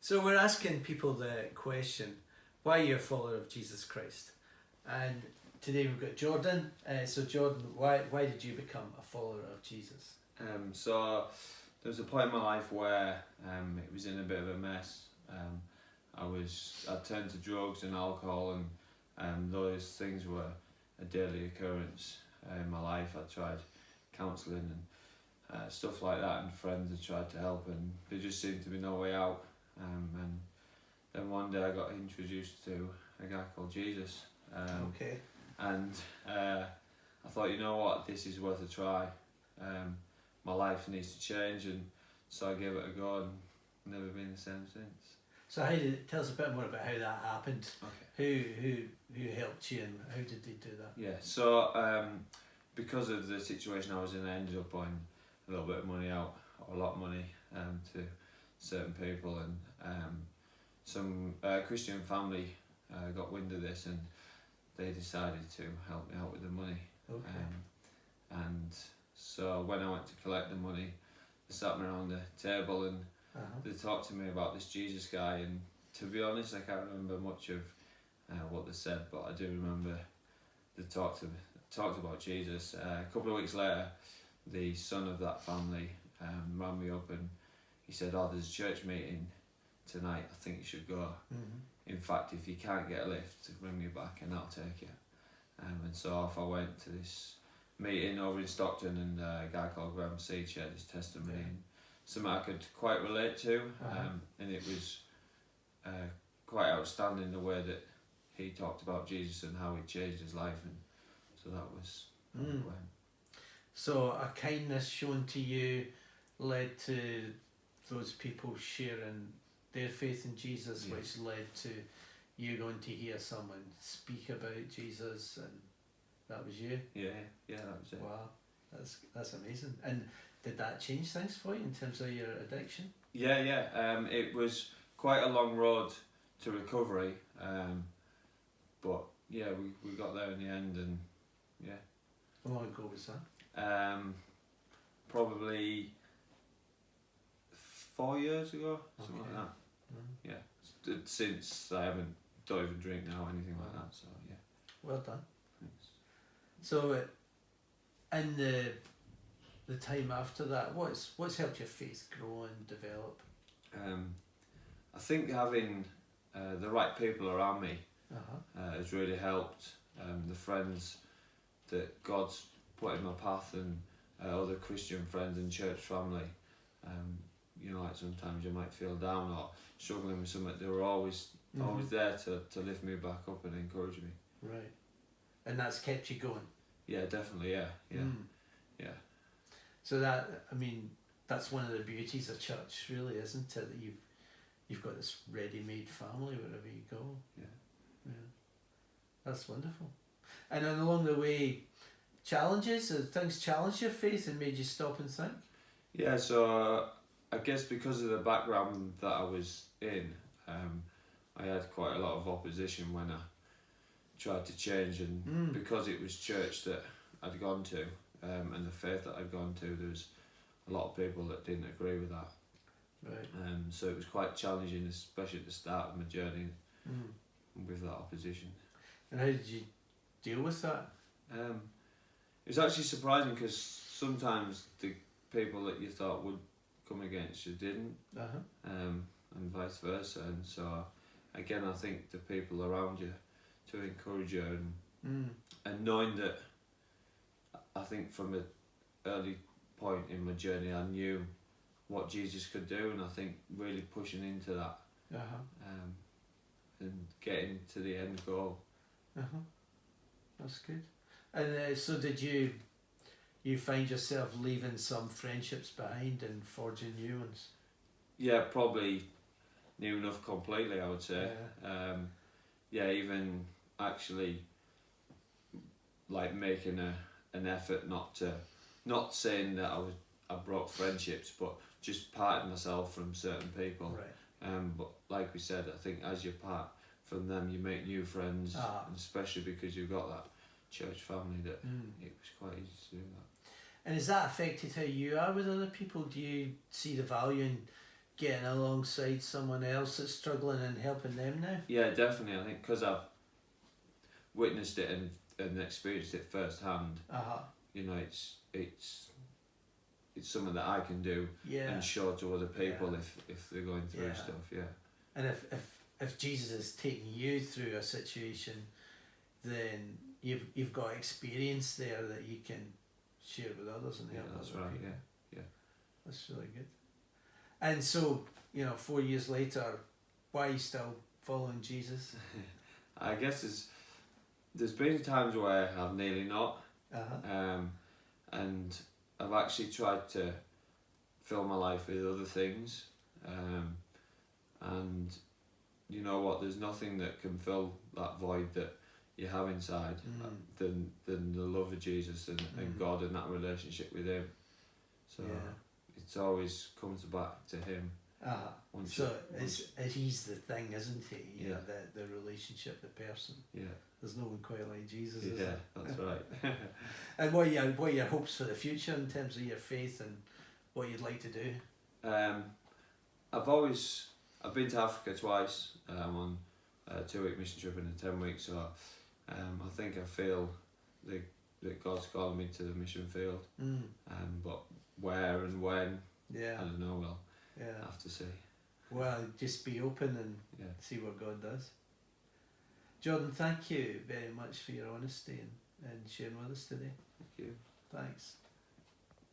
So we're asking people the question, why are you a follower of Jesus Christ? And today we've got Jordan. So Jordan, why did you become a follower of Jesus? So there was a point in my life where it was in a bit of a mess. I turned to drugs and alcohol, and those things were a daily occurrence in my life. I tried counselling and stuff like that, and friends had tried to help, and there just seemed to be no way out. And then one day I got introduced to a guy called Jesus. Okay. And I thought, you know what, this is worth a try. My life needs to change, and so I gave it a go and never been the same since. So tell us a bit more about how that happened. Okay. Who helped you and how did they do that? Yeah, so because of the situation I was in, I ended up buying a little bit of money out, or a lot of money, to certain people, and some Christian family got wind of this, and they decided to help me out with the money. Okay. And so when I went to collect the money, they sat me around the table and they talked to me about this Jesus guy, and to be honest, I can't remember much of what they said, but I do remember they talked about Jesus. A couple of weeks later, the son of that family rang me up and he said, "Oh, there's a church meeting tonight, I think you should go. In fact, if you can't get a lift, ring me back and I'll take you." And so off I went to this meeting over in Stockton, and a guy called Graham C shared his testimony, and something I could quite relate to, and it was quite outstanding the way that he talked about Jesus and how he changed his life, and so that was how it went. So a kindness shown to you led to those people sharing their faith in Jesus, which led to you going to hear someone speak about Jesus, and that was you? Yeah, that was it. Wow, that's amazing. And did that change things for you in terms of your addiction? Yeah. It was quite a long road to recovery, but yeah, we got there in the end, and yeah. How long ago was that? Probably 4 years ago, something like that. Yeah, since I don't even drink now, anything like that. So yeah. Well done. Thanks. So, in the time after that, what's helped your faith grow and develop? I think having the right people around me has really helped. The friends that God's put in my path, and other Christian friends and church family. Like sometimes you might feel down or struggling with something. They were always there to lift me back up and encourage me. Right. And that's kept you going? Yeah, definitely, yeah. So that's one of the beauties of church, really, isn't it? That you've got this ready-made family wherever you go. Yeah. That's wonderful. And then along the way, things challenged your faith and made you stop and think? Yeah, so I guess because of the background that I was in, I had quite a lot of opposition when I tried to change, and because it was church that I'd gone to, and the faith that I'd gone to, there was a lot of people that didn't agree with that. Right. So it was quite challenging, especially at the start of my journey, with that opposition. And how did you deal with that? It was actually surprising, because sometimes the people that you thought would come against you didn't, and vice versa. And so again, I think the people around you to encourage you, and knowing that, I think from an early point in my journey I knew what Jesus could do, and I think really pushing into that, and getting to the end goal. That's good. And so did you find yourself leaving some friendships behind and forging new ones? Yeah, probably new enough completely, I would say. Even actually like making an effort not saying that I broke friendships, but just parting myself from certain people. Right. But like we said, I think as you part from them, you make new friends, and especially because you've got that church family, that it was quite easy to do that. And has that affected how you are with other people? Do you see the value in getting alongside someone else that's struggling and helping them now? Yeah, definitely. I think because I've witnessed it and experienced it firsthand. You know, it's something that I can do and show to other people if they're going through stuff. Yeah. And if Jesus is taking you through a situation, then you've got experience there that you can share with others and help that's other right. people. Yeah. That's really good. And so, 4 years later, why are you still following Jesus? I guess there's been times where I've nearly not, and I've actually tried to fill my life with other things, and you know what? There's nothing that can fill that void that you have inside than the love of Jesus and God and that relationship with Him. So it's always comes back to Him. He's the thing, isn't he? Yeah. The relationship, the person. Yeah. There's no one quite like Jesus, is there? That's right. And what are your hopes for the future in terms of your faith and what you'd like to do? I've been to Africa twice. On a 2-week mission trip and a 10-week. So I think I feel that God's calling me to the mission field. But where and when, I don't know. We'll have to see. Well, just be open and see what God does. Jordon, thank you very much for your honesty and sharing with us today. Thank you. Thanks.